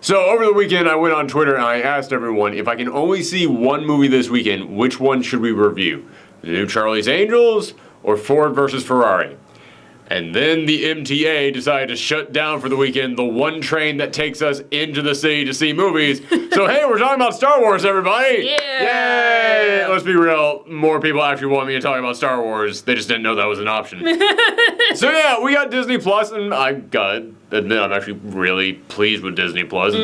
So over the weekend, I went on Twitter and I asked everyone, if I can only see one movie this weekend, which one should we review? The new Charlie's Angels or Ford versus Ferrari? And then the MTA decided to shut down for the weekend the one train that takes us into the city to see movies. So, hey, we're talking about Star Wars, everybody! Yeah! Yay! Let's be real, more people actually want me to talk about Star Wars. They just didn't know that was an option. So, yeah, we got Disney Plus, and I gotta admit, I'm actually really pleased with Disney Plus.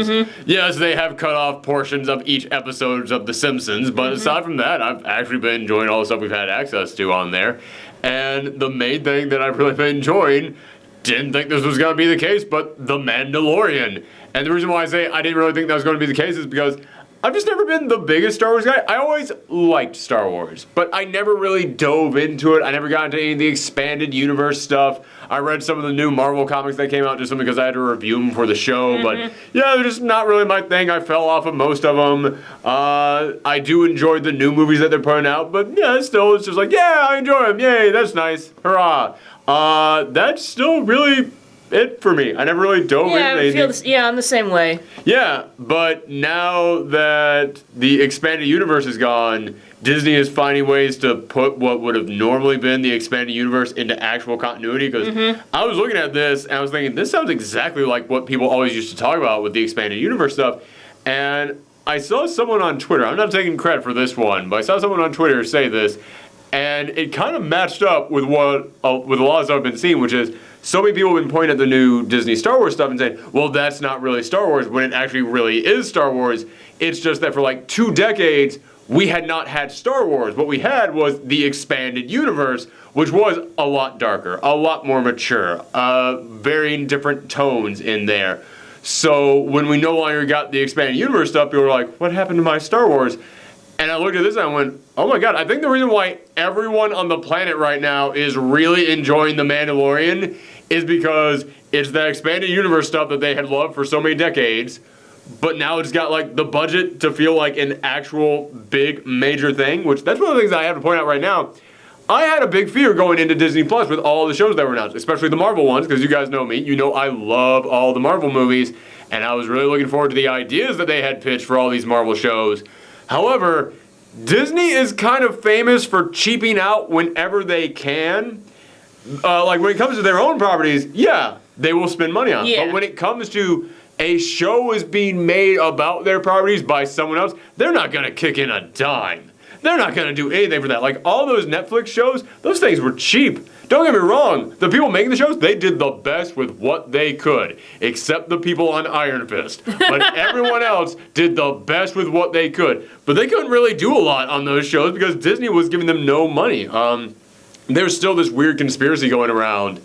Yes, they have cut off portions of each episode of The Simpsons, but aside from that, I've actually been enjoying all the stuff we've had access to on there. And the main thing that I've really been enjoying, didn't think this was going to be the case, but The Mandalorian. And the reason why I say I didn't really think that was going to be the case is because I've just never been the biggest Star Wars guy. I always liked Star Wars, but I never really dove into it. I never got into any of the expanded universe stuff. I read some of the new Marvel comics that came out just because I had to review them for the show, but yeah, they're just not really my thing. I fell off of most of them. I do enjoy the new movies that they're putting out, but yeah, still, it's just like, yeah, I enjoy them. Yay, that's nice. Hurrah. That's still really it for me. I never really dove into anything. I'm the same way. Yeah, but now that the expanded universe is gone, Disney is finding ways to put what would have normally been the expanded universe into actual continuity, because I was looking at this and I was thinking, this sounds exactly like what people always used to talk about with the expanded universe stuff, and I saw someone on Twitter, I'm not taking credit for this one, but I saw someone on Twitter say this, and it kind of matched up with what with a lot of stuff I've been seeing, which is so many people have been pointing at the new Disney Star Wars stuff and saying, well, that's not really Star Wars, when it actually really is Star Wars. It's just that for like 2 decades, we had not had Star Wars. What we had was the expanded universe, which was a lot darker, a lot more mature, varying different tones in there. So when we no longer got the expanded universe stuff, people were like, what happened to my Star Wars? And I looked at this and I went, oh my god, I think the reason why everyone on the planet right now is really enjoying The Mandalorian is because it's that expanded universe stuff that they had loved for so many decades, but now it's got like the budget to feel like an actual big major thing, which that's one of the things I have to point out right now. I had a big fear going into Disney Plus with all the shows that were announced, especially the Marvel ones, because you guys know me, you know I love all the Marvel movies, and I was really looking forward to the ideas that they had pitched for all these Marvel shows. However, Disney is kind of famous for cheaping out whenever they can. Like when it comes to their own properties, yeah, they will spend money on it. Yeah. But when it comes to a show is being made about their properties by someone else, they're not going to kick in a dime. They're not going to do anything for that. Like all those Netflix shows, those things were cheap. Don't get me wrong, the people making the shows, they did the best with what they could, except the people on Iron Fist. But everyone else did the best with what they could. But they couldn't really do a lot on those shows because Disney was giving them no money. There's still this weird conspiracy going around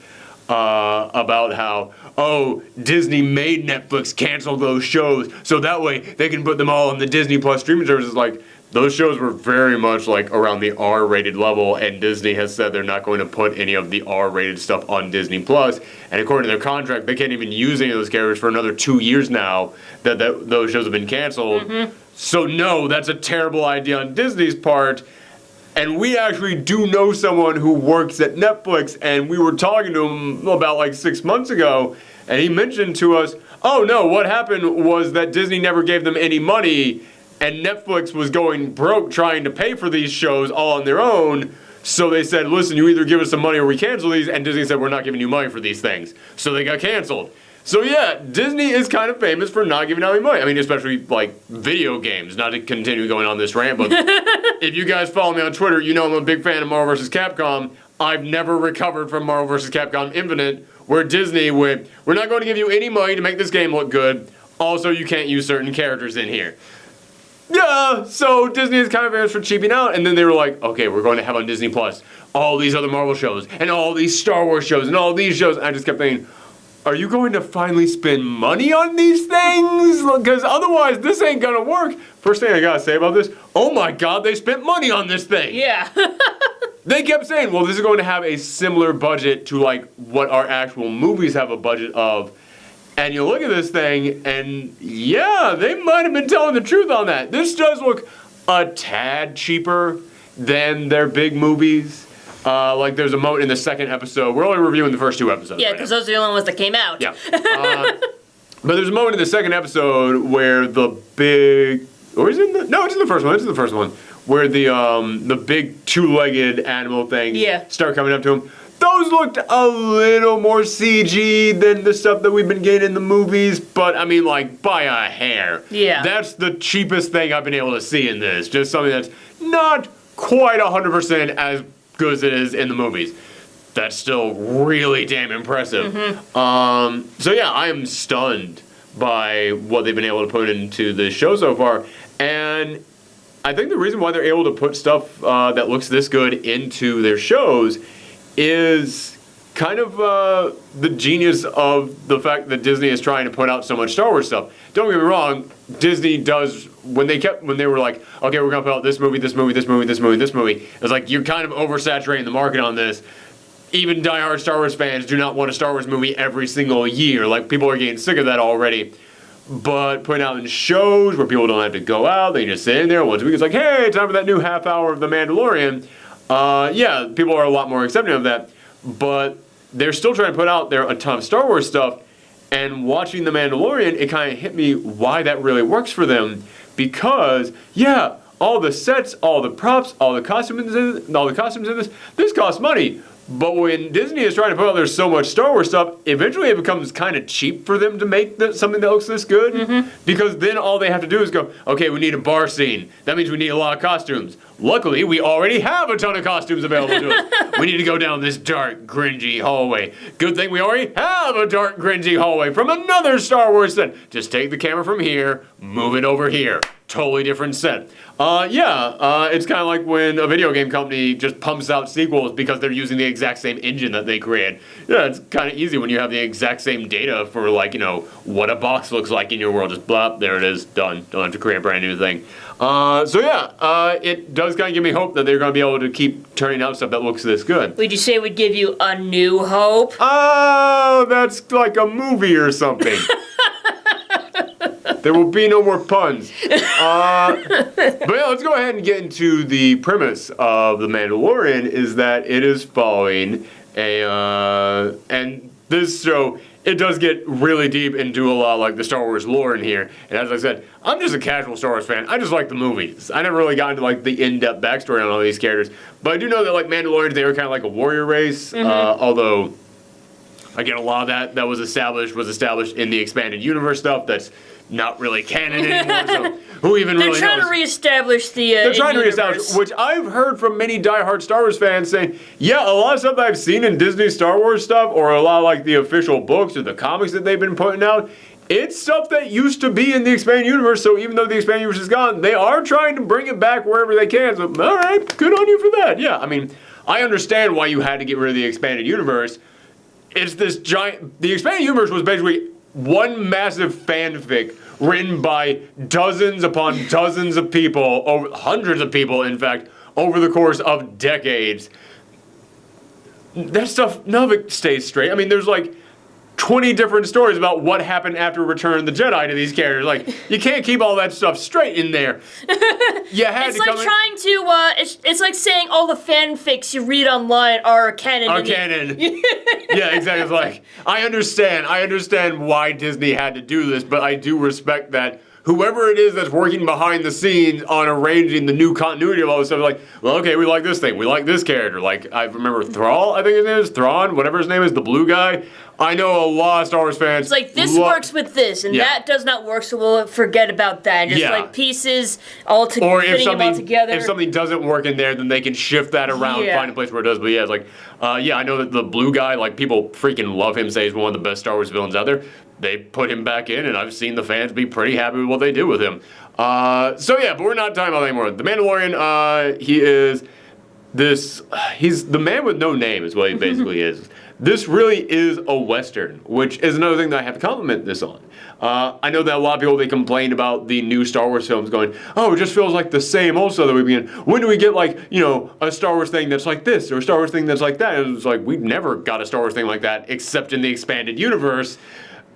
about how, oh, Disney made Netflix cancel those shows so that way they can put them all on the Disney Plus streaming services. Like, those shows were very much like around the R-rated level, and Disney has said they're not going to put any of the R-rated stuff on Disney Plus. And according to their contract, they can't even use any of those characters for another 2 years now that those shows have been canceled. So no, that's a terrible idea on Disney's part. And we actually do know someone who works at Netflix, and we were talking to him about like 6 months ago, and he mentioned to us, oh no, what happened was that Disney never gave them any money, and Netflix was going broke trying to pay for these shows all on their own. So they said, listen, you either give us some money or we cancel these. And Disney said, we're not giving you money for these things. So they got canceled. So yeah, Disney is kind of famous for not giving out any money. I mean, especially like video games, not to continue going on this rant, but if you guys follow me on Twitter, you know I'm a big fan of Marvel vs. Capcom. I've never recovered from Marvel vs. Capcom Infinite, where Disney went, we're not going to give you any money to make this game look good. Also, you can't use certain characters in here. Yeah, so Disney is kind of famous for cheaping out, and then they were like, okay, we're going to have on Disney Plus all these other Marvel shows, and all these Star Wars shows, and all these shows, and I just kept thinking, are you going to finally spend money on these things? Because otherwise, this ain't gonna work. First thing I gotta say about this, oh my god, they spent money on this thing! Yeah. They kept saying, well, this is going to have a similar budget to like what our actual movies have a budget of. And you look at this thing, and yeah, they might have been telling the truth on that. This does look a tad cheaper than their big movies. Like there's a moment in the second episode. We're only reviewing the first 2 episodes. Yeah, because those are the only ones that came out. Yeah. But there's a moment in the second episode where the big, or is it? It's in the first one. It's in the first one where the big two-legged animal things start coming up to him. Those looked a little more CG than the stuff that we've been getting in the movies, but I mean, like, by a hair. Yeah. That's the cheapest thing I've been able to see in this. Just something that's not quite 100% as good as it is in the movies. That's still really damn impressive. So yeah, I am stunned by what they've been able to put into the show so far. And I think the reason why they're able to put stuff that looks this good into their shows is kind of the genius of the fact that Disney is trying to put out so much Star Wars stuff. Don't get me wrong, Disney does, when they were like, okay, we're gonna put out this movie, this movie, this movie, this movie, this movie, it's like, you're kind of oversaturating the market on this. Even diehard Star Wars fans do not want a Star Wars movie every single year. Like, people are getting sick of that already. But putting out in shows where people don't have to go out, they just sit in there once a week. It's like, hey, time for that new half hour of The Mandalorian. Yeah, people are a lot more accepting of that. But they're still trying to put out there a ton of Star Wars stuff. And watching The Mandalorian, it kind of hit me why that really works for them. Because, yeah, all the sets, all the props, all the costumes in this costs money. But when Disney is trying to put out there so much Star Wars stuff, eventually it becomes kind of cheap for them to make something that looks this good. Because then all they have to do is go, okay, we need a bar scene. That means we need a lot of costumes. Luckily, we already have a ton of costumes available to us. We need to go down this dark, cringy hallway. Good thing we already have a dark, cringy hallway from another Star Wars set. Just take the camera from here, move it over here. Totally different set. It's kind of like when a video game company just pumps out sequels because they're using the exact same engine that they created. Yeah, it's kind of easy when you have the exact same data for, like, you know, what a box looks like in your world. Just blop, there it is, done. Don't have to create a brand new thing. It does kind of give me hope that they're going to be able to keep turning out stuff that looks this good. Would you say it would give you a new hope? Oh, that's like a movie or something. There will be no more puns. But yeah, let's go ahead and get into the premise of The Mandalorian, is that it is following and this show, it does get really deep into a lot of, like, the Star Wars lore in here. And as I said, I'm just a casual Star Wars fan. I just like the movies. I never really got into, like, the in-depth backstory on all these characters. But I do know that, like, Mandalorians, they were kind of like a warrior race, although, again, a lot of that was established in the expanded universe stuff that's not really canon anymore, so who even really knows? They're trying to reestablish the They're trying to reestablish, which I've heard from many diehard Star Wars fans saying, yeah, a lot of stuff that I've seen in Disney Star Wars stuff, or a lot of, like, the official books or the comics that they've been putting out, it's stuff that used to be in the expanded universe, so even though the expanded universe is gone, they are trying to bring it back wherever they can. So, all right, good on you for that. Yeah, I mean, I understand why you had to get rid of the expanded universe. It's this giant... The expanded universe was basically one massive fanfic written by dozens upon dozens of people, over hundreds of people, in fact, over the course of decades. That stuff, none of it stays straight. I mean, there's like 20 different stories about what happened after Return of the Jedi to these characters. Like, you can't keep all that stuff straight in there. You had it's to like come trying to, it's like saying all the fanfics you read online are canon. Are canon. Yeah, exactly. It's like, I understand why Disney had to do this, but I do respect that whoever it is that's working behind the scenes on arranging the new continuity of all this stuff, like, well, okay, we like this thing, we like this character. Like, I remember Thrall, I think his name is, Thrawn, whatever his name is, the blue guy. I know a lot of Star Wars fans. It's like, this works with this, and that does not work, so we'll forget about that. And just like pieces all together. Or if something doesn't work in there, then they can shift that around, find a place where it does. But yeah, it's like, I know that the blue guy, like, people freaking love him, say he's one of the best Star Wars villains out there. They put him back in, and I've seen the fans be pretty happy with what they did with him. But we're not talking about that anymore. The Mandalorian, he's the man with no name is what he basically is. This really is a Western, which is another thing that I have to compliment this on. I know that a lot of people, they complain about the new Star Wars films going, oh, it just feels like the same also that we begin. When do we get, like, you know, a Star Wars thing that's like this, or a Star Wars thing that's like that? And it's like, we've never got a Star Wars thing like that, except in the expanded universe.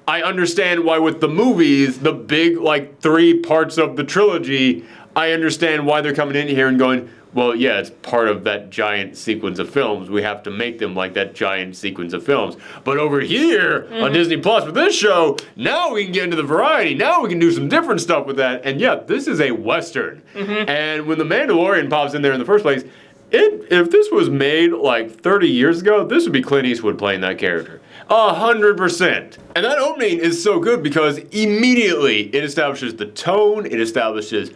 I understand why with the movies, the big, like, 3 parts of the trilogy, I understand why they're coming in here and going, well, yeah, it's part of that giant sequence of films. We have to make them like that giant sequence of films. But over here on Disney Plus with this show, now we can get into the variety. Now we can do some different stuff with that. And yeah, this is a Western. And when The Mandalorian pops in there in the first place, if this was made like 30 years ago, this would be Clint Eastwood playing that character. 100%. And that opening is so good because immediately it establishes the tone, it establishes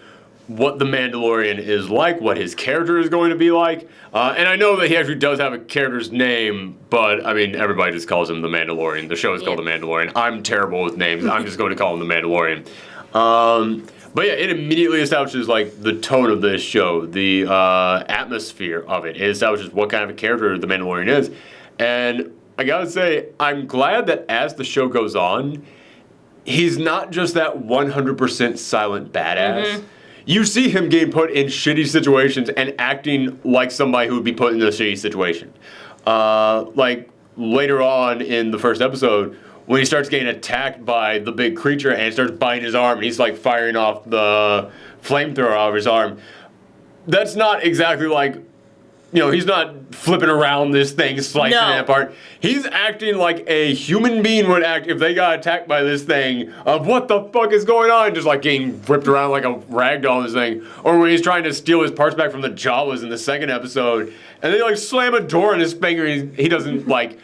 what the Mandalorian is like, what his character is going to be like. And I know that he actually does have a character's name, but I mean, everybody just calls him the Mandalorian. The show is called The Mandalorian. I'm terrible with names. I'm just going to call him the Mandalorian. But yeah, it immediately establishes like the tone of this show, the atmosphere of it. It establishes what kind of a character the Mandalorian is. And I gotta say, I'm glad that as the show goes on, he's not just that 100% silent badass. You see him getting put in shitty situations and acting like somebody who would be put in a shitty situation. Like later on in the first episode, when he starts getting attacked by the big creature and it starts biting his arm and he's like firing off the flamethrower out of his arm. That's not exactly like, you know, he's not flipping around this thing, slicing it apart. He's acting like a human being would act if they got attacked by this thing of what the fuck is going on, just like getting ripped around like a ragdoll in this thing. Or when he's trying to steal his parts back from the Jawas in the second episode and they like slam a door in his finger and he doesn't like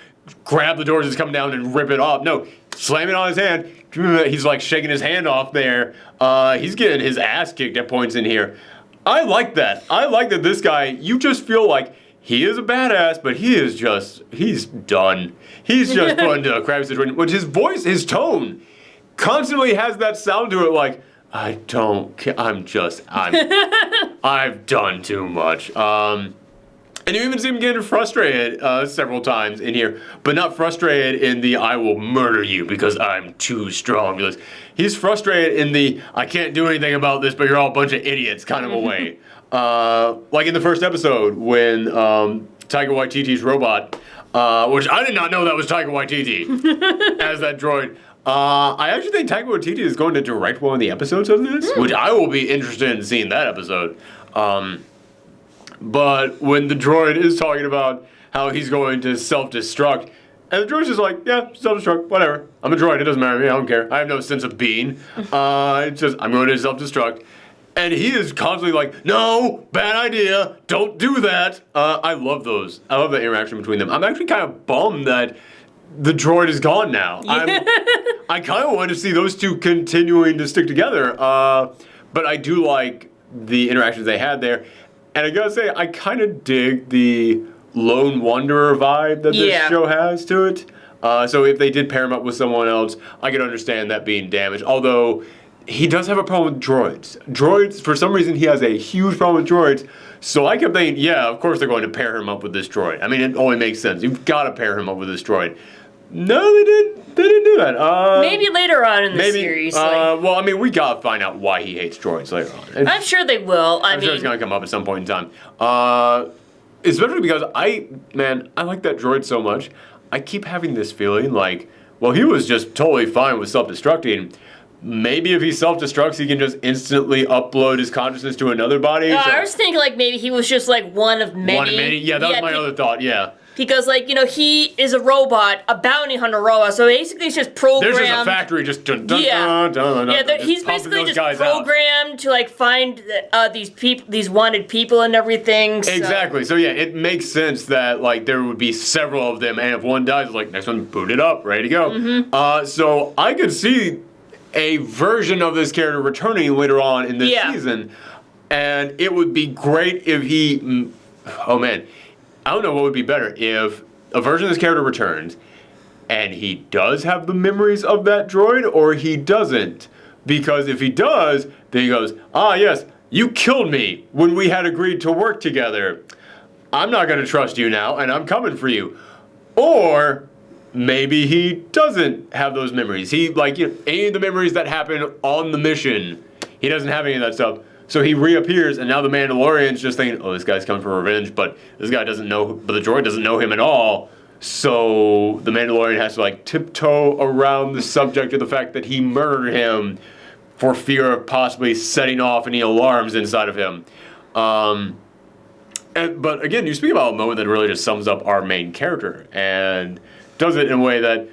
grab the door, just come down and rip it off. No, slam it on his hand. He's like shaking his hand off there. He's getting his ass kicked at points in here. I like that. I like that this guy, you just feel like he is a badass, but he's done. He's just put into a crappy situation. Which his voice, his tone, constantly has that sound to it like, I've done too much. And you even see him getting frustrated several times in here, but not frustrated in the I will murder you because I'm too strong. He's frustrated in the I can't do anything about this, but you're all a bunch of idiots kind of a way. Like in the first episode when Taika Waititi's robot, which I did not know that was Taika Waititi as that droid. I actually think Taika Waititi is going to direct one of the episodes of this, which I will be interested in seeing that episode. But when the droid is talking about how he's going to self-destruct, and the droid's just like, yeah, self-destruct, whatever. I'm a droid, it doesn't matter to me, I don't care. I have no sense of being. It's just, I'm going to self-destruct. And he is constantly like, no, bad idea, don't do that. I love those. I love that interaction between them. I'm actually kind of bummed that the droid is gone now. I kind of want to see those two continuing to stick together. But I do like the interactions they had there. And I gotta say, I kind of dig the lone wanderer vibe that this show has to it. So if they did pair him up with someone else, I could understand that being damaged. Although, he does have a problem with droids. Droids, for some reason, he has a huge problem with droids. So I kept thinking, yeah, of course they're going to pair him up with this droid. I mean, it only makes sense. You've got to pair him up with this droid. No, they didn't do that. Maybe later on in the series. Well, I mean, we gotta find out why he hates droids later on. I'm sure they will. I'm sure it's gonna come up at some point in time. Especially because I like that droid so much. I keep having this feeling like, well, he was just totally fine with self-destructing. Maybe if he self-destructs, he can just instantly upload his consciousness to another body. I was thinking like maybe he was just like one of many. One of many? Yeah, that was my other thought, yeah. Because, like, you know, he is a robot, a bounty hunter robot, so basically he's just programmed. There's just a factory just he's basically just programmed to, like, find these wanted people and everything. So. Exactly. So, yeah, it makes sense that, like, there would be several of them, and if one dies, like, next one, boot it up, ready to go. So I could see a version of this character returning later on in this season, and it would be great if he... Oh, man. I don't know what would be better if a version of this character returns and he does have the memories of that droid or he doesn't. Because if he does, then he goes, yes, you killed me when we had agreed to work together. I'm not going to trust you now and I'm coming for you. Or maybe he doesn't have those memories. He, like, you know, any of the memories that happen on the mission, he doesn't have any of that stuff. So he reappears, and now the Mandalorian's just thinking, oh, this guy's coming for revenge, but this guy doesn't know, but the droid doesn't know him at all. So the Mandalorian has to, like, tiptoe around the subject of the fact that he murdered him for fear of possibly setting off any alarms inside of him. But again, you speak about a moment that really just sums up our main character and does it in a way that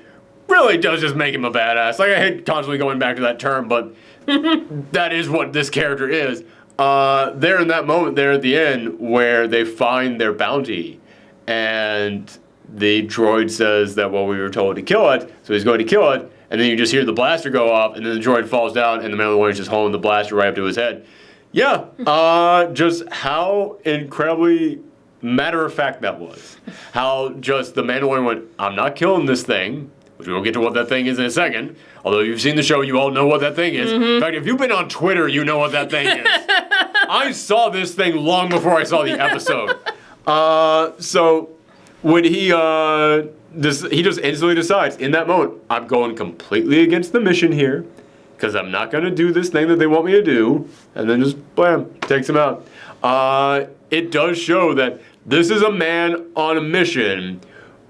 really does just make him a badass. Like, I hate constantly going back to that term, but that is what this character is. There in that moment there at the end where they find their bounty and the droid says that, well, we were told to kill it, so he's going to kill it, and then you just hear the blaster go off, and then the droid falls down, and the Mandalorian's just holding the blaster right up to his head. Yeah, just how incredibly matter-of-fact that was. How just the Mandalorian went, I'm not killing this thing, which we will get to what that thing is in a second. Although you've seen the show, you all know what that thing is. In fact, if you've been on Twitter, you know what that thing is. I saw this thing long before I saw the episode. So when he just instantly decides in that moment, I'm going completely against the mission here because I'm not going to do this thing that they want me to do, and then just blam, takes him out. It does show that this is a man on a mission,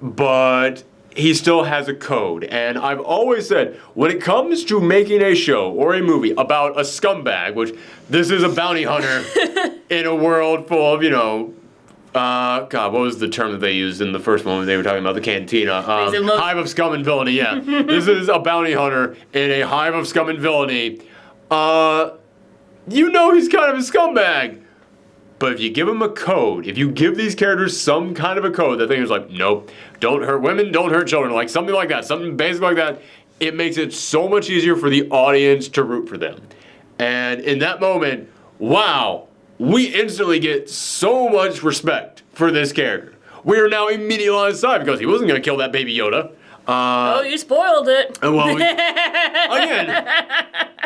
but he still has a code. And I've always said, when it comes to making a show or a movie about a scumbag, which this is a bounty hunter in a world full of, God, what was the term that they used in the first one when they were talking about the cantina? Hive of scum and villainy, yeah. This is a bounty hunter in a hive of scum and villainy. He's kind of a scumbag. But if you give him a code, if you give these characters some kind of a code, that thing is like, nope, don't hurt women, don't hurt children, like something like that, something basic like that, it makes it so much easier for the audience to root for them. And in that moment, wow, we instantly get so much respect for this character. We are now immediately on his side because he wasn't going to kill that baby Yoda. You spoiled it. Well,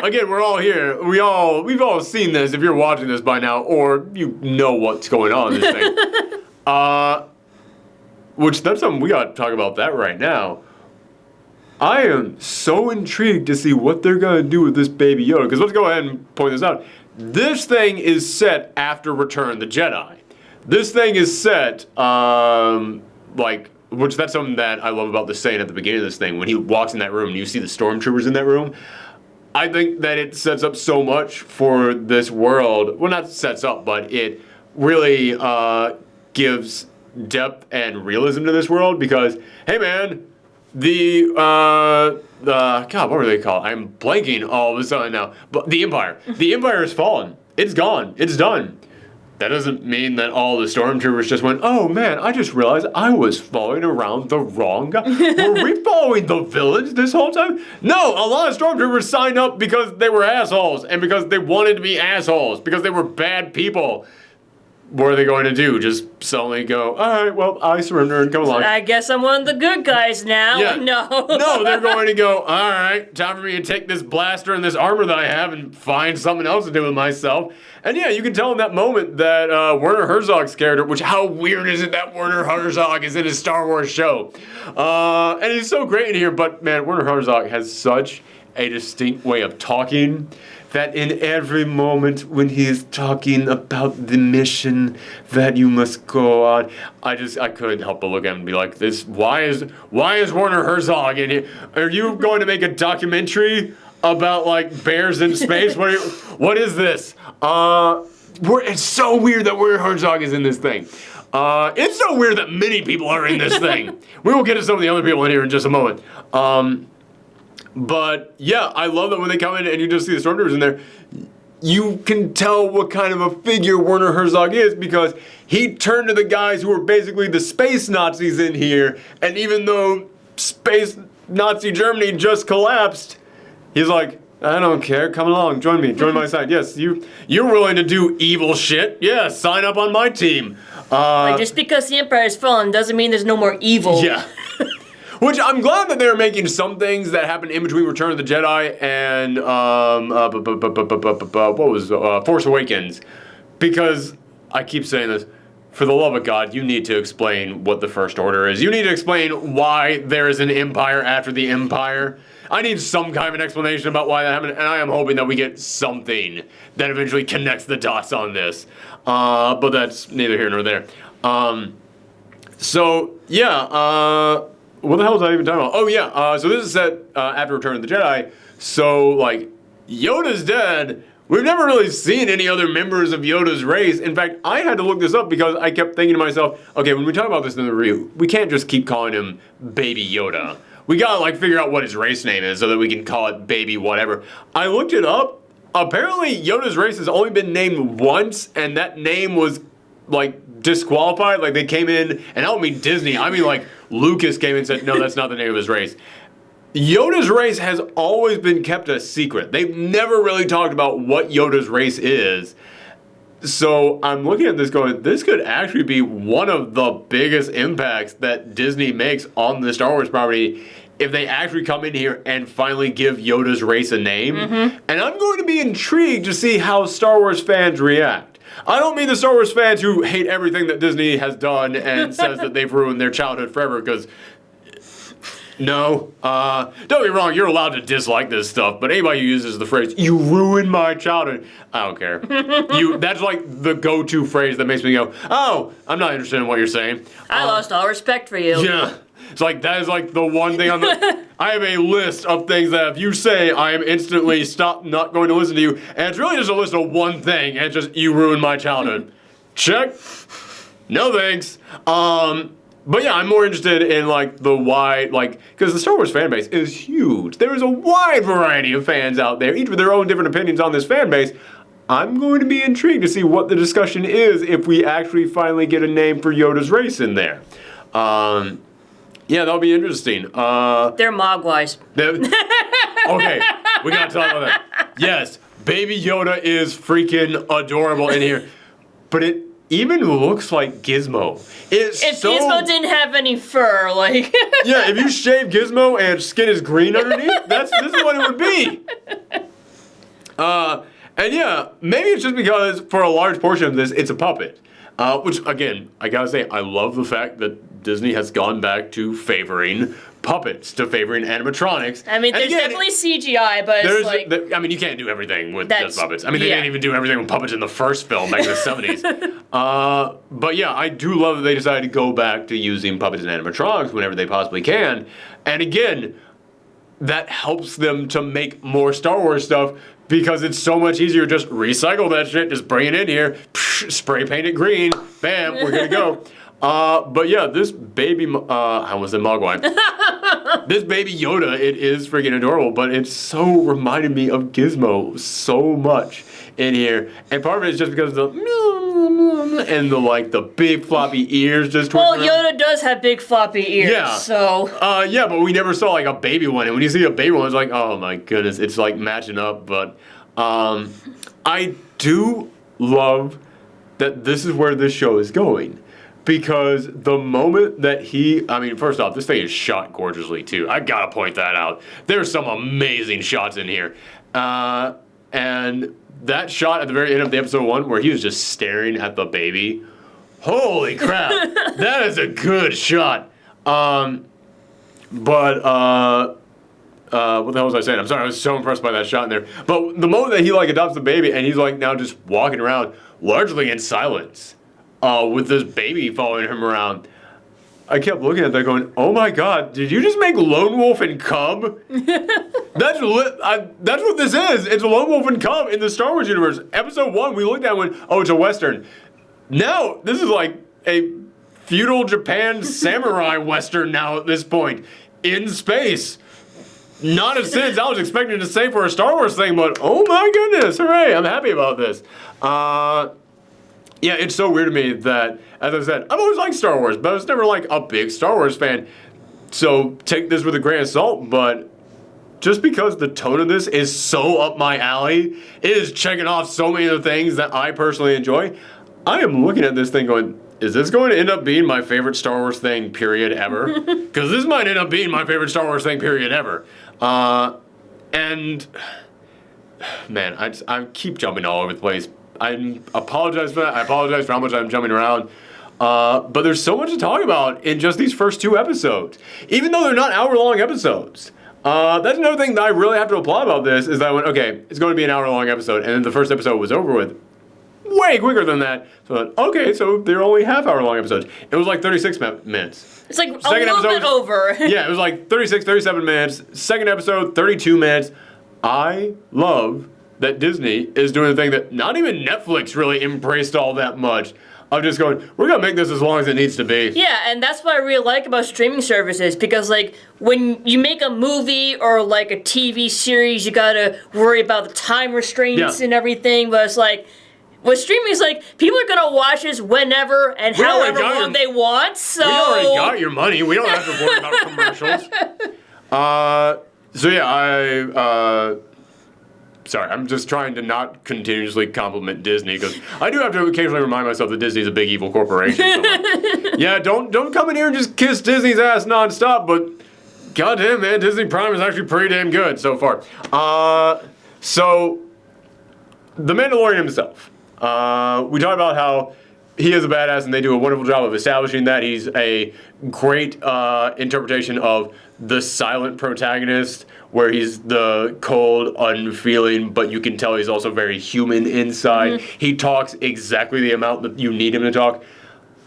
again, we're all here. We've all seen this. If you're watching this by now, or you know what's going on in this thing, which that's something we got to talk about that right now. I am so intrigued to see what they're gonna do with this baby Yoda. Because let's go ahead and point this out. This thing is set after Return of the Jedi. This thing is set which that's something that I love about the saying at the beginning of this thing. When he walks in that room and you see the stormtroopers in that room, I think that it sets up so much for this world. Well, not sets up, but it really gives depth and realism to this world because, hey man, God, what were they called? I'm blanking all of a sudden now. But the Empire. The Empire has fallen. It's gone. It's done. That doesn't mean that all the stormtroopers just went, oh man, I just realized I was following around the wrong guy. Were we following the village this whole time? No, a lot of stormtroopers signed up because they were assholes and because they wanted to be assholes, because they were bad people. What are they going to do? Just suddenly go, all right, well, I surrender and come along. I guess I'm one of the good guys now. Yeah. No. No, they're going to go, all right, time for me to take this blaster and this armor that I have and find something else to do with myself. And yeah, you can tell in that moment that Werner Herzog's character, which how weird is it that Werner Herzog is in a Star Wars show? And he's so great in here, but man, Werner Herzog has such a distinct way of talking that in every moment when he is talking about the mission that you must go on, I couldn't help but look at him and be like, why is Werner Herzog in here? Are you going to make a documentary about like bears in space? What is this? It's so weird that Werner Herzog is in this thing. It's so weird that many people are in this thing. We will get to some of the other people in here in just a moment. But yeah, I love that when they come in and you just see the stormtroopers in there, you can tell what kind of a figure Werner Herzog is because he turned to the guys who were basically the space Nazis in here, and even though space Nazi Germany just collapsed, he's like, I don't care, come along, join me, join my side. Yes, you're willing to do evil shit. Yeah, sign up on my team. Just because the Empire has fallen doesn't mean there's no more evil. Yeah. Which I'm glad that they're making some things that happen in between Return of the Jedi and Force Awakens, because I keep saying this. For the love of God, you need to explain what the First Order is. You need to explain why there is an Empire after the Empire. I need some kind of an explanation about why that happened, and I am hoping that we get something that eventually connects the dots on this. But that's neither here nor there. What the hell was I even talking about? Oh yeah, so this is set after Return of the Jedi. So like, Yoda's dead. we've never really seen any other members of Yoda's race. In fact, I had to look this up because I kept thinking to myself, okay, when we talk about this in the review, we can't just keep calling him Baby Yoda. We gotta like figure out what his race name is so that we can call it Baby whatever. I looked it up. Apparently, Yoda's race has only been named once, and that name was like disqualified. Like they came in, and I don't mean Disney. I mean like Lucas came in and said, no, that's not the name of his race. Yoda's race has always been kept a secret. They've never really talked about what Yoda's race is. So I'm looking at this going, this could actually be one of the biggest impacts that Disney makes on the Star Wars property if they actually come in here and finally give Yoda's race a name. And I'm going to be intrigued to see how Star Wars fans react. I don't mean the Star Wars fans who hate everything that Disney has done and says that they've ruined their childhood forever, because no, don't get me wrong, you're allowed to dislike this stuff, but anybody who uses the phrase, you ruined my childhood, I don't care. That's like the go-to phrase that makes me go, oh, I'm not interested in what you're saying. I lost all respect for you. Yeah. It's like, that is like the one thing on the, I have a list of things that if you say, I am instantly not going to listen to you, and it's really just a list of one thing, and it's just, you ruined my childhood. Check. No thanks. But yeah, I'm more interested in like the wide, like, because the Star Wars fan base is huge. There is a wide variety of fans out there, each with their own different opinions on this fan base. I'm going to be intrigued to see what the discussion is if we actually finally get a name for Yoda's race in there. Yeah, that'll be interesting. They're Mogwais. Okay, we gotta talk about that. Yes, Baby Yoda is freaking adorable in here, but it even looks like Gizmo. If Gizmo didn't have any fur, like... Yeah, if you shave Gizmo and skin is green underneath, this is what it would be. And yeah, maybe it's just because for a large portion of this, it's a puppet. Which, again, I gotta say, I love the fact that Disney has gone back to favoring puppets, to favoring animatronics. I mean, there's definitely CGI, but it's like... I mean, you can't do everything with just puppets. I mean, they didn't even do everything with puppets in the first film back in the 70s. But yeah, I do love that they decided to go back to using puppets and animatronics whenever they possibly can. And again, that helps them to make more Star Wars stuff, because it's so much easier to just recycle that shit, just bring it in here, spray paint it green, bam, we're gonna go. But yeah, this baby, I almost said Mogwai. This Baby Yoda, it is freaking adorable, but it so reminded me of Gizmo so much in here. And part of it is just because of the, and the big floppy ears just Well, Yoda does have big floppy ears, yeah. So. Yeah, but we never saw like a baby one. And when you see a baby one, it's like, oh my goodness, it's like matching up. But I do love that this is where this show is going. Because the moment that first off, this thing is shot gorgeously too. I gotta point that out. There's some amazing shots in here. And that shot at the very end of the episode 1 where he was just staring at the baby. Holy crap. That is a good shot. What the hell was I saying? I'm sorry, I was so impressed by that shot in there. But the moment that he adopts the baby and he's now just walking around largely in silence. With this baby following him around. I kept looking at that going, oh my god, did you just make Lone Wolf and Cub? That's what this is. It's Lone Wolf and Cub in the Star Wars universe. Episode 1, we looked at it and went, oh, it's a Western. Now, this is like a feudal Japan samurai Western now at this point. In space. Not a sentence I was expecting to say for a Star Wars thing, but oh my goodness, hooray, I'm happy about this. Yeah, it's so weird to me that, as I said, I've always liked Star Wars, but I was never like a big Star Wars fan. So take this with a grain of salt, but just because the tone of this is so up my alley, it is checking off so many of the things that I personally enjoy. I am looking at this thing going, is this going to end up being my favorite Star Wars thing, period, ever? Because this might end up being my favorite Star Wars thing, period, ever. And, man, I keep jumping all over the place. I apologize for that. I apologize for how much I'm jumping around. But there's so much to talk about in just these first 2 episodes. Even though they're not hour-long episodes. That's another thing that I really have to applaud about this, is that I went, okay, it's going to be an hour-long episode, and then the first episode was over with way quicker than that. So I went, okay, so they're only half-hour-long episodes. It was like 36 minutes. It's like a little bit over. Yeah, it was like 36, 37 minutes. Second episode, 32 minutes. I love that Disney is doing a thing that not even Netflix really embraced all that much. Of just going, we're going to make this as long as it needs to be. Yeah, and that's what I really like about streaming services, because, like, when you make a movie or, like, a TV series, you gotta worry about the time restraints and everything, but it's like, with streaming, it's like, people are gonna watch this whenever and however long they want, so... We already got your money. We don't have to worry about commercials. So, yeah, sorry, I'm just trying to not continuously compliment Disney, because I do have to occasionally remind myself that Disney's a big evil corporation. So yeah, don't come in here and just kiss Disney's ass nonstop, but goddamn, man, Disney Prime is actually pretty damn good so far. So, The Mandalorian himself. We talked about how he is a badass, and they do a wonderful job of establishing that. He's a great interpretation of the silent protagonist, where he's the cold, unfeeling, but you can tell he's also very human inside. He talks exactly the amount that you need him to talk.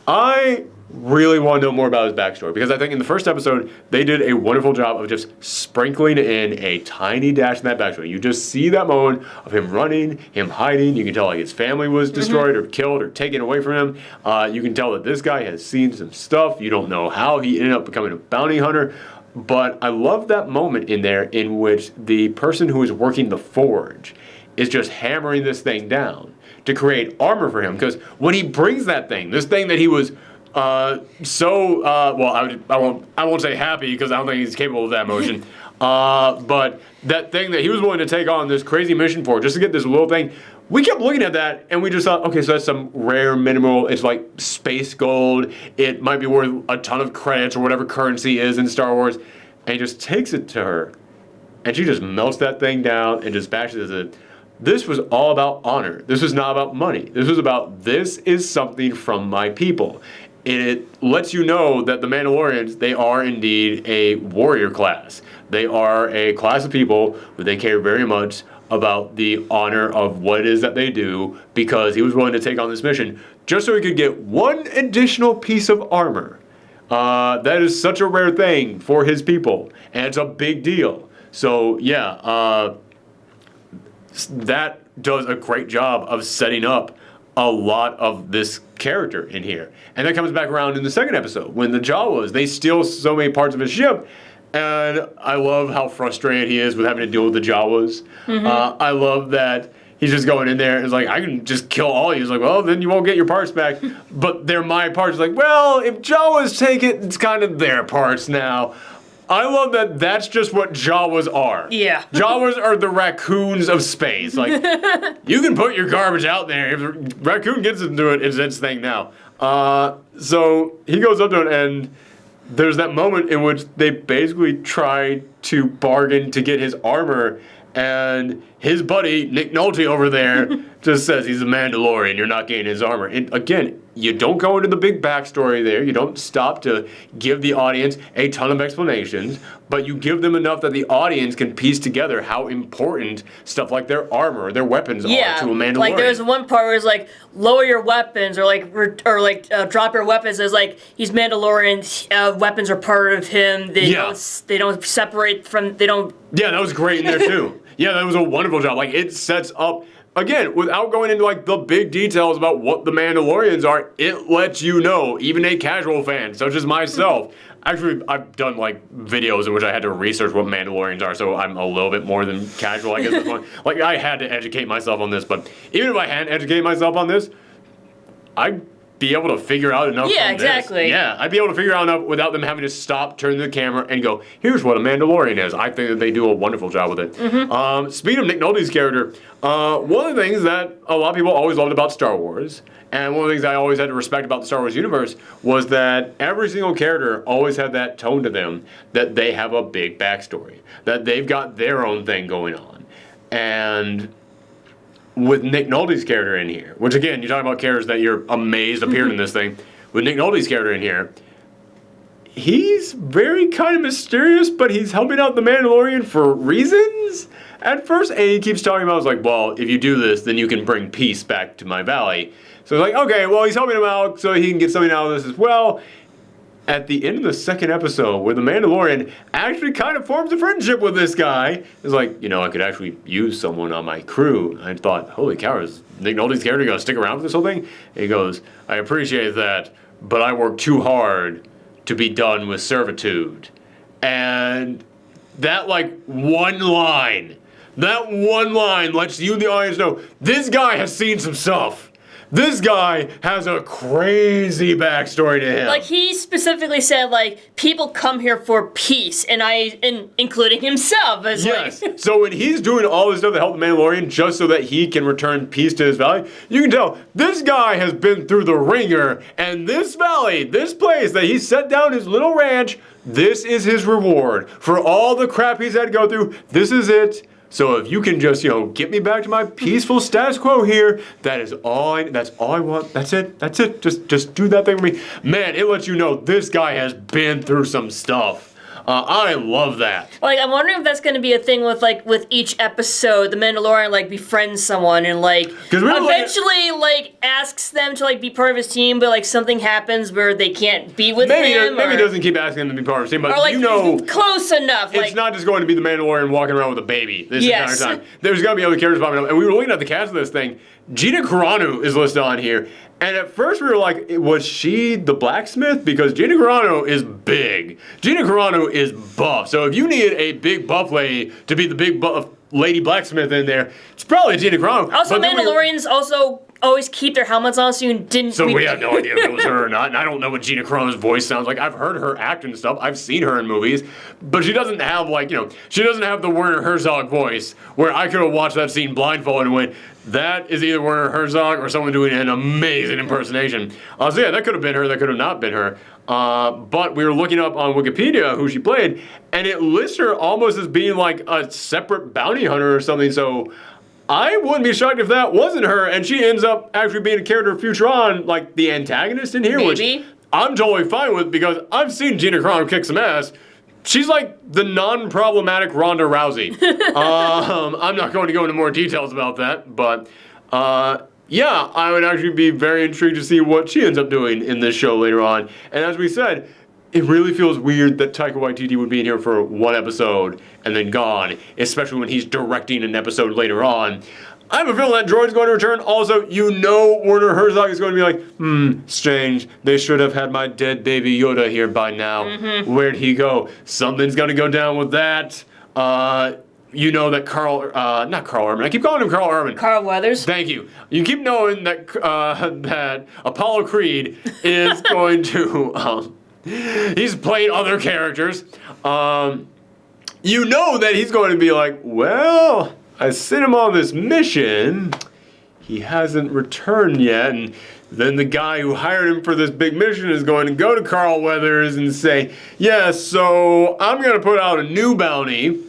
I really want to know more about his backstory, because I think in the first episode, they did a wonderful job of just sprinkling in a tiny dash in that backstory. You just see that moment of him running, him hiding. You can tell like his family was destroyed or killed or taken away from him. You can tell that this guy has seen some stuff. You don't know how he ended up becoming a bounty hunter. But I love that moment in there in which the person who is working the forge is just hammering this thing down to create armor for him. Because when he brings that thing, this thing that he was well, I won't say happy, because I don't think he's capable of that emotion. But that thing that he was willing to take on this crazy mission for, just to get this little thing, we kept looking at that and we just thought, okay, so that's some rare mineral. It's like space gold. It might be worth a ton of credits or whatever currency is in Star Wars. And he just takes it to her, and she just melts that thing down and just bashes it. This was all about honor. This was not about money. This was about, this is something from my people. It lets you know that the Mandalorians, they are indeed a warrior class. They are a class of people who they care very much about the honor of what it is that they do, because he was willing to take on this mission just so he could get one additional piece of armor. That is such a rare thing for his people, and it's a big deal. So, yeah, that does a great job of setting up a lot of this character in here. And that comes back around in the second episode, when the Jawas, they steal so many parts of his ship, and I love how frustrated he is with having to deal with the Jawas. I love that he's just going in there and is like, I can just kill all of you. He's like, well, then you won't get your parts back. But they're my parts. Like, well, if Jawas take it, it's kind of their parts now. I love that that's just what Jawas are. Yeah. Jawas are the raccoons of space. Like, you can put your garbage out there. If the raccoon gets into it, it's its thing now. So he goes up to it, and there's that moment in which they basically try to bargain to get his armor, and his buddy, Nick Nolte over there, just says he's a Mandalorian, you're not getting his armor. And again, you don't go into the big backstory there, you don't stop to give the audience a ton of explanations, but you give them enough that the audience can piece together how important stuff like their armor, their weapons are to a Mandalorian. Like there's one part where it's like, lower your weapons, or drop your weapons. It's like, he's Mandalorian, weapons are part of him, they don't separate from, they don't... Yeah, that was great in there too. Yeah, that was a wonderful job. Like, it sets up, again, without going into like the big details about what the Mandalorians are, it lets you know, even a casual fan such as myself. Actually, I've done like videos in which I had to research what Mandalorians are, so I'm a little bit more than casual, I guess. At this point. Like, I had to educate myself on this, but even if I hadn't educated myself on this, I'd be able to figure out enough from exactly. this. Yeah, I'd be able to figure out enough without them having to stop, turn the camera, and go, here's what a Mandalorian is. I think that they do a wonderful job with it. Speaking of Nick Nolte's character, one of the things that a lot of people always loved about Star Wars, and one of the things I always had to respect about the Star Wars universe, was that every single character always had that tone to them, that they have a big backstory, that they've got their own thing going on. And with Nick Nolte's character in here, which again, you're talking about characters that you're amazed appeared in this thing, with Nick Nolte's character in here, he's very kind of mysterious, but he's helping out the Mandalorian for reasons at first, and he keeps talking about, it's like, well, if you do this, then you can bring peace back to my valley. So it's like, okay, well, he's helping him out so he can get something out of this as well. at the end of the second episode where the Mandalorian actually kind of forms a friendship with this guy. It's like, I could actually use someone on my crew. I thought, holy cow, is all these characters going to stick around for this whole thing? And he goes, I appreciate that, but I work too hard to be done with servitude. And that one line lets you, the audience, know this guy has seen some stuff. This guy has a crazy backstory to him. Like, he specifically said, people come here for peace, and including himself. Yes. So when he's doing all this stuff to help the Mandalorian just so that he can return peace to his valley, you can tell this guy has been through the ringer, and this valley, this place that he set down his little ranch, this is his reward. For all the crap he's had to go through, this is it. So if you can just, get me back to my peaceful status quo here, that's all I want. That's it. Just do that thing for me. Man, it lets you know this guy has been through some stuff. I love that. I'm wondering if that's going to be a thing with each episode, the Mandalorian befriends someone and eventually asks them to be part of his team, but something happens where they can't be with him. Maybe he doesn't keep asking them to be part of his team, but close enough. It's not just going to be the Mandalorian walking around with a baby this entire time. There's going to be other characters popping up, and we were looking at the cast of this thing. Gina Carano is listed on here, and at first we were like, was she the blacksmith? Because Gina Carano is big. Gina Carano is buff. So if you need a big buff lady to be the big buff lady blacksmith in there, it's probably Gina Carano. Also, Mandalorians also always keep their helmets on, so you didn't... So we have no idea if it was her or not, and I don't know what Gina Carano's voice sounds like. I've heard her act and stuff. I've seen her in movies, but she doesn't have, she doesn't have the Werner Herzog voice, where I could have watched that scene blindfolded and went, that is either Werner Herzog or someone doing an amazing impersonation. So yeah, that could have been her, that could have not been her. But we were looking up on Wikipedia who she played, and it lists her almost as being a separate bounty hunter or something, so... I wouldn't be shocked if that wasn't her, and she ends up actually being a character of future on, the antagonist in here, Maybe. which I'm totally fine with because I've seen Gina Carano kick some ass. She's the non-problematic Ronda Rousey. I'm not going to go into more details about that, but yeah, I would actually be very intrigued to see what she ends up doing in this show later on. And as we said, it really feels weird that Taika Waititi would be in here for one episode and then gone, especially when he's directing an episode later on. I have a feeling that droid's going to return. Also, Werner Herzog is going to be strange. They should have had my dead baby Yoda here by now. Mm-hmm. Where'd he go? Something's going to go down with that. That not Carl Urban. I keep calling him Carl Urban. Carl Weathers. Thank you. You keep knowing that that Apollo Creed is going to... he's played other characters. That he's going to be well, I sent him on this mission. He hasn't returned yet. And then the guy who hired him for this big mission is going to go to Carl Weathers and say, so I'm going to put out a new bounty.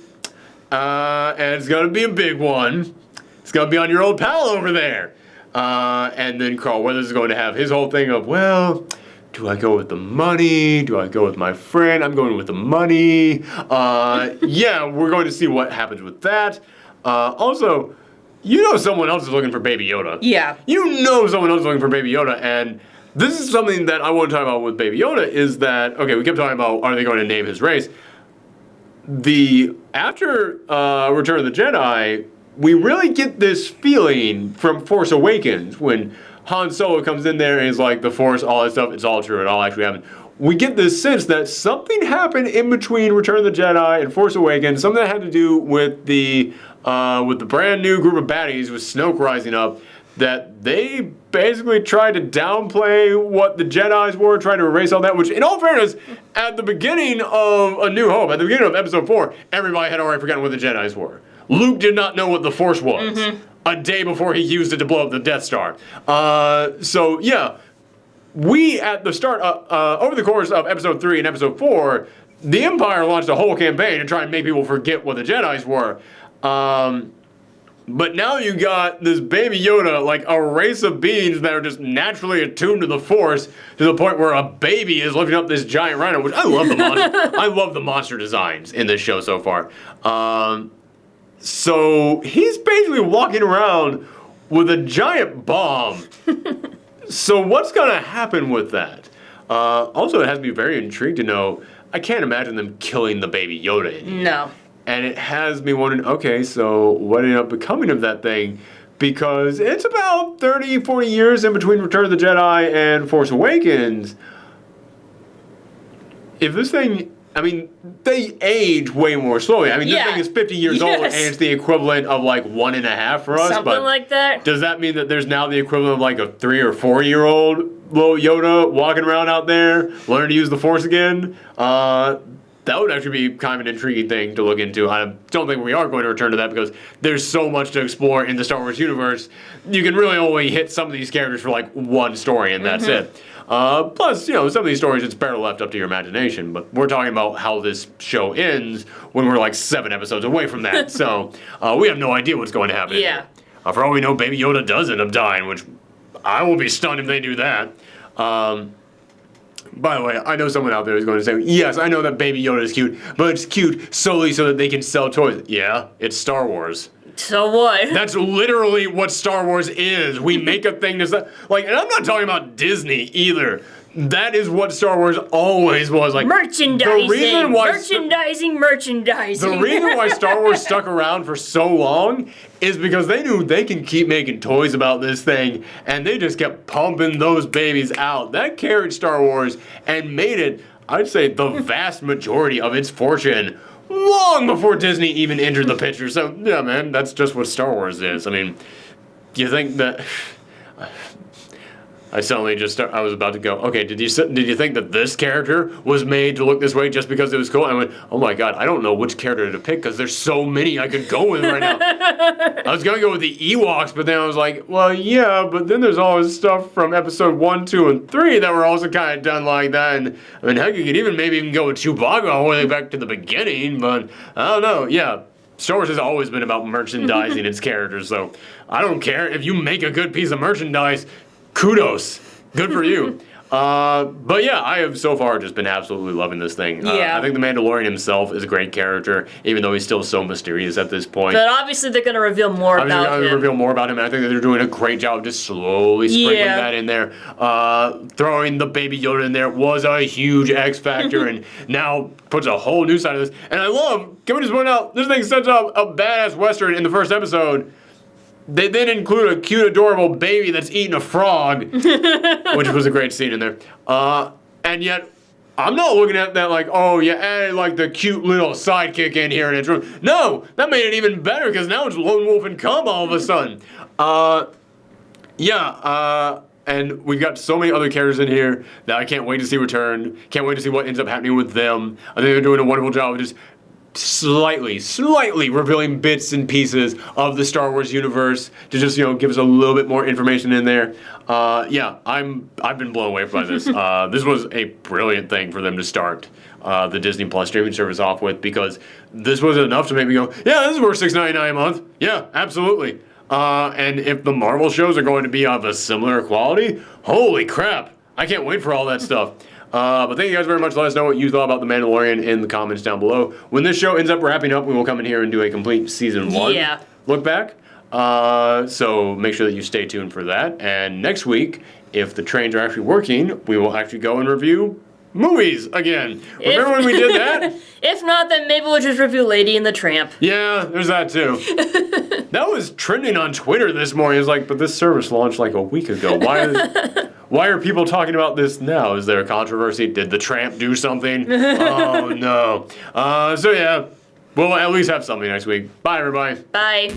And it's going to be a big one. It's going to be on your old pal over there. And then Carl Weathers is going to have his whole thing of, do I go with the money? Do I go with my friend? I'm going with the money. We're going to see what happens with that. Also, someone else is looking for Baby Yoda. Yeah. Someone else is looking for Baby Yoda. And this is something that I want to talk about with Baby Yoda is that, we kept talking about, are they going to name his race? After Return of the Jedi, we really get this feeling from Force Awakens when Han Solo comes in there and he's like, the Force, all that stuff, it's all true, it all actually happened. We get this sense that something happened in between Return of the Jedi and Force Awakens, something that had to do with the brand new group of baddies with Snoke rising up, that they basically tried to downplay what the Jedis were, trying to erase all that, which, in all fairness, at the beginning of A New Hope, at the beginning of Episode 4, everybody had already forgotten what the Jedis were. Luke did not know what the Force was. Mm-hmm. A day before he used it to blow up the Death Star. We at the start, over the course of Episode 3 and Episode 4, the Empire launched a whole campaign to try and make people forget what the Jedis were. But now you got this Baby Yoda, a race of beings that are just naturally attuned to the Force, to the point where a baby is lifting up this giant rhino, which I love the monster. I love the monster designs in this show so far. So he's basically walking around with a giant bomb. So what's going to happen with that? Also, it has me very intrigued to know, I can't imagine them killing the Baby Yoda. No. And it has me wondering, okay, so what ended up becoming of that thing? Because it's about 30, 40 years in between Return of the Jedi and Force Awakens. If this thing, I mean, they age way more slowly. I mean, this thing is 50 years old, and it's the equivalent of like 1.5 for us. Something like that. Does that mean that there's now the equivalent of like a 3 or 4-year-old little Yoda walking around out there, learning to use the Force again? That would actually be kind of an intriguing thing to look into. I don't think we are going to return to that because there's so much to explore in the Star Wars universe. You can really only hit some of these characters for like one story, and that's it. Plus, some of these stories, it's better left up to your imagination. But we're talking about how this show ends when we're like 7 episodes away from that. So we have no idea what's going to happen. Yeah. For all we know, Baby Yoda does end up dying, which I will be stunned if they do that. By the way, I know someone out there is going to say, yes, I know that Baby Yoda is cute, but it's cute solely so that they can sell toys. Yeah, it's Star Wars. So what? That's literally what Star Wars is. We make a thing that's like, and I'm not talking about Disney either. That is what Star Wars always was. Like merchandising. The reason why merchandising. The reason why Star Wars stuck around for so long is because they knew they can keep making toys about this thing, and they just kept pumping those babies out. That carried Star Wars and made it, I'd say, the vast majority of its fortune long before Disney even entered the picture. So, yeah, man, that's just what Star Wars is. I mean, you think that... I was about to go, okay, did you think that this character was made to look this way just because it was cool? And I went, oh my god, I don't know which character to pick because there's so many I could go with right now. I was going to go with the Ewoks, but then I was like, well, yeah, but then there's all this stuff from episode 1, 2, and 3 that were also kind of done like that. And I mean, heck, you could maybe even go with Chewbacca all the way back to the beginning, but I don't know, yeah. Star Wars has always been about merchandising its characters, so I don't care. If you make a good piece of merchandise, kudos. Good for you. But yeah, I have so far just been absolutely loving this thing. I think the Mandalorian himself is a great character, even though he's still so mysterious at this point. But obviously they're going to reveal more about him. Reveal more about him. I think that they're doing a great job of just slowly sprinkling that in there. Throwing the Baby Yoda in there was a huge X factor, and now puts a whole new side of this. And I love, can we just point out, this thing sets up a badass Western in the first episode. They then include a cute, adorable baby that's eating a frog, which was a great scene in there. And yet, I'm not looking at that like, oh, you added like the cute little sidekick in here and it's ruined. No, that made it even better because now it's Lone Wolf and Cub all of a sudden. And we've got so many other characters in here that I can't wait to see return. Can't wait to see what ends up happening with them. I think they're doing a wonderful job of just slightly revealing bits and pieces of the Star Wars universe to just, give us a little bit more information in there. I've been blown away by this. This was a brilliant thing for them to start the Disney Plus streaming service off with, because this wasn't enough to make me go, yeah, this is worth $6.99 a month. Yeah, absolutely. And if the Marvel shows are going to be of a similar quality, holy crap, I can't wait for all that stuff. But thank you guys very much. Let us know what you thought about The Mandalorian in the comments down below. When this show ends up wrapping up, we will come in here and do a complete season 1 look back. So make sure that you stay tuned for that. And next week, if the trains are actually working, we will actually go and review movies again. Remember when we did that? If not, then maybe we'll just review Lady and the Tramp. Yeah, there's that too. That was trending on Twitter this morning. It was like, but this service launched like a week ago. Why are people talking about this now? Is there a controversy? Did the Tramp do something? Oh no. So yeah, we'll at least have something next week. Bye everybody. Bye.